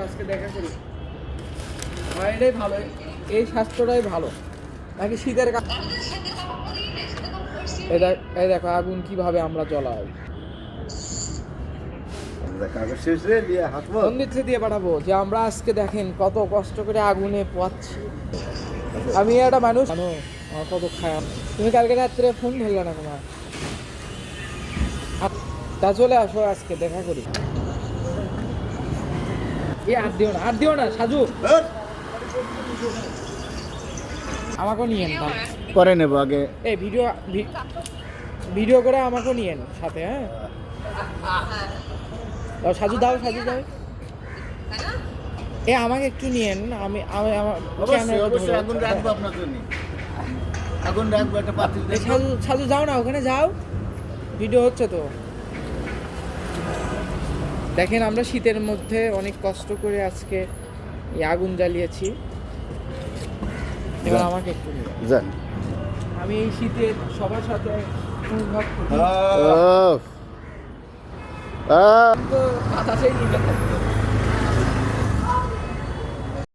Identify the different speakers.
Speaker 1: আজকে দেখা করি। এটাই ভালো, এই স্বাস্থ্যটাই ভালো নাকি শীতের এই দেখো আগুন কিভাবে আমরা জ্বলাই। সন্ধিত্রে দিয়ে পাঠাবো যে আমরা আজকে দেখেন কত কষ্ট করে আগুনে পোয়াচ্ছি। আমি একটা মানুষ জানো আমার কত খারাপ। তুমি কালকে রাত্রে ফোন ধরলে না তোমার, তা চলে আসো আজকে দেখা করি। আর দিও না সাজু, আমাকেও নিয়েন
Speaker 2: পরে নেবো আগে।
Speaker 1: এই ভিডিও করে আমাকেও নিয়েন সাথে। হ্যাঁ দাও সাজু, দাও সাজু, দাও। এ আমাকে একটু নিয়েন, আমি আমার
Speaker 2: আগুন রাখবো আপনার জন্য, আগুন রাখবো একটা পাতিল।
Speaker 1: সাজু যাও না, ওখানে যাও, ভিডিও হচ্ছে তো। দেখেন আমরা শীতের মধ্যে অনেক কষ্ট করে আজকে এই আগুন জ্বালিয়েছি। এবার আমাকে একটু
Speaker 2: যান,
Speaker 1: আমি এই শীতে সবার সাথে অনুভব করি। তো বাতাসেই নিতে থাকবে।